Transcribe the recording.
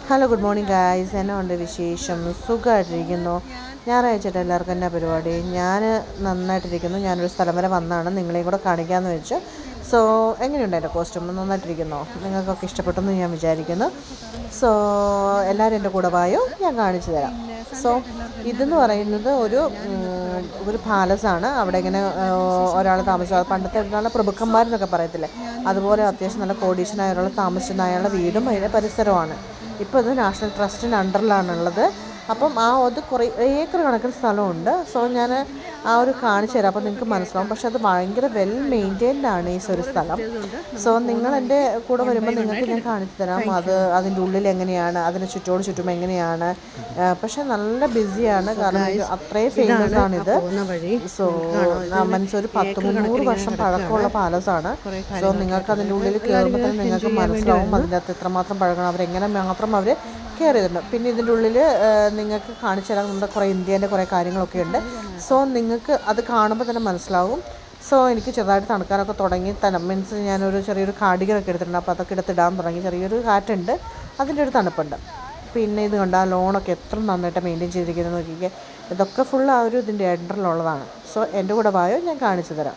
Hello good morning guys. എന്നാ ഉണ്ട് വിശേഷം? സുഖമായിട്ടിരിക്കുന്നു. ഞായറാഴ്ചയായിട്ട് എല്ലാവർക്കും എന്നാ പരിപാടി? ഞാൻ നന്നായിട്ടിരിക്കുന്നു. ഞാനൊരു സ്ഥലം വരെ വന്നതാണ്, നിങ്ങളെയും കൂടെ കാണിക്കാമെന്ന് വെച്ച്. സോ എങ്ങനെയുണ്ട് എൻ്റെ കോസ്റ്റ്യൂം? നന്നായിട്ടിരിക്കുന്നോ? നിങ്ങൾക്കൊക്കെ ഇഷ്ടപ്പെട്ടെന്ന് ഞാൻ വിചാരിക്കുന്നു. സോ എല്ലാവരും എൻ്റെ കൂടെ വായോ, ഞാൻ കാണിച്ചു തരാം. സോ ഇതെന്ന് പറയുന്നത് ഒരു പാലസാണ്. അവിടെ ഇങ്ങനെ ഒരാൾ താമസിച്ചു, പണ്ടത്തെ നല്ല പ്രഭുക്കന്മാരെന്നൊക്കെ പറയത്തില്ലേ, അതുപോലെ അത്യാവശ്യം നല്ല കോടീശ്വരനായ ഒരാൾ താമസിച്ചിരുന്ന അയാളുടെ വീടും അതിൻ്റെ പരിസരമാണ്. ഇപ്പോൾ ഇത് നാഷണൽ ട്രസ്റ്റിൻ്റെ അണ്ടറിലാണുള്ളത്. അപ്പം അത് കുറേ ഏക്കർ കണക്കിന് സ്ഥലമുണ്ട്. സോ ഞാൻ ഒരു കാണിച്ചു തരാം, അപ്പോൾ നിങ്ങൾക്ക് മനസ്സിലാവും. പക്ഷെ അത് ഭയങ്കര വെൽ മെയിൻറ്റെയിൻഡ് ആണ് ഈ ഒരു സ്ഥലം. സോ നിങ്ങൾ എൻ്റെ കൂടെ വരുമ്പോൾ നിങ്ങൾക്ക് ഞാൻ കാണിച്ചു തരാം അതിൻ്റെ ഉള്ളിൽ എങ്ങനെയാണ്, അതിന് ചുറ്റും എങ്ങനെയാണ്. പക്ഷെ നല്ല ബിസിയാണ്, കാരണം അത്രയും ഫേമസ് ആണിത്. സോ ഒരു 100-300 വർഷം പഴക്കമുള്ള പാലസാണ്. സോ നിങ്ങൾക്ക് അതിൻ്റെ ഉള്ളിൽ കയറുമ്പോൾ തന്നെ നിങ്ങൾക്ക് മനസ്സിലാവും അതിൻ്റെ അകത്ത് എത്രമാത്രം പഴക്കണം, അവരെങ്ങനെ മാത്രം അവർ കെയർ ചെയ്തിട്ടുണ്ട്. പിന്നെ ഇതിൻ്റെ ഉള്ളിൽ നിങ്ങൾക്ക് കാണിച്ചു തരാൻ നമ്മുടെ കുറേ ഇന്ത്യേൻ്റെ കുറേ കാര്യങ്ങളൊക്കെ ഉണ്ട്. സോ നിങ്ങൾക്ക് അത് കാണുമ്പോൾ തന്നെ മനസ്സിലാവും. സോ എനിക്ക് ചെറുതായിട്ട് തണുക്കാനൊക്കെ തുടങ്ങി. മീൻസ് ഞാനൊരു ചെറിയൊരു കാർഡിഗനൊക്കെ എടുത്തിട്ടുണ്ട്, അപ്പോൾ അതൊക്കെ എടുത്തിടാൻ തുടങ്ങി. ചെറിയൊരു കാറ്റുണ്ട്, അതിൻ്റെ ഒരു തണുപ്പുണ്ട്. പിന്നെ ഇത് കണ്ട് ആ ലോണൊക്കെ എത്ര നന്നായിട്ട് മെയിൻറ്റെയിൻ ചെയ്തിരിക്കുന്നത് നോക്കിക്കേ. ഇതൊക്കെ ഫുൾ ഇതിൻ്റെ അണ്ടറിലുള്ളതാണ്. സോ എൻ്റെ കൂടെ വായോ, ഞാൻ കാണിച്ചു തരാം.